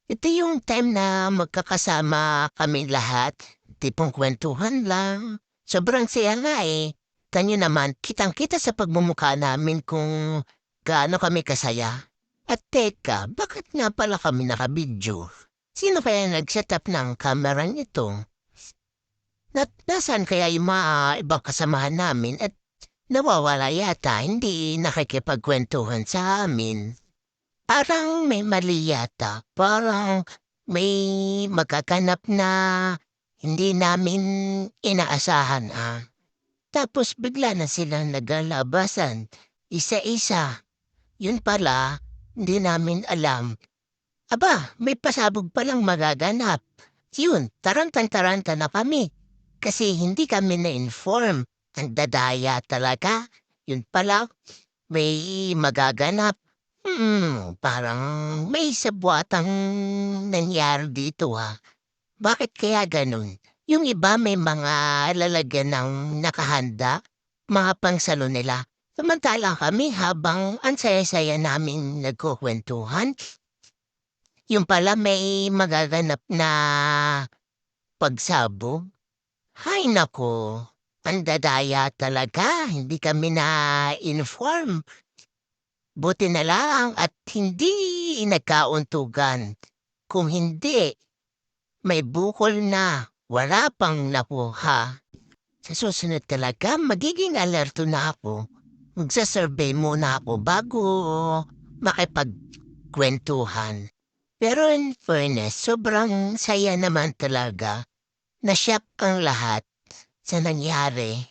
Ito yung time na magkakasama kami lahat, tipong kwentuhan lang. Sobrang saya nga eh. Kanyo naman, kitang-kita sa pagmumukha namin kung gaano kami kasaya. At teka, bakit nga pala kami nakabidyo? Sino kaya nag-setup ng camera nito? Nasaan kaya yung mga ibang kasamahan namin at nawawala yata, hindi nakikipagkwentuhan sa amin? Parang may mali yata. Parang may magaganap na hindi namin inaasahan, Tapos bigla na silang naglalabasan, isa-isa. Yun pala, hindi namin alam. Aba, may pasabog palang magaganap. Yun, tarantang-taranta na kami. Kasi hindi kami na-inform. Ang dadaya talaga. Yun pala, may magaganap. Parang may sabwatang nangyari dito, Bakit kaya gano'n? Yung iba may mga lalagyan ng nakahanda, mga pangsalo nila. Samantalang kami habang ang saya-saya naming nagkukuwentuhan, yung pala may magaganap na pagsabog. Hay naku, ang dadaya talaga, hindi kami na-inform. Buti na lang at hindi nagkauntugan. Kung hindi, may bukol na wala pang nakuha. Sa susunod talaga, magiging alerto na ako. Magsasurvey muna ako bago makipagkwentuhan. Pero in fairness, sobrang saya naman talaga. Na-shock ang lahat sa nangyari.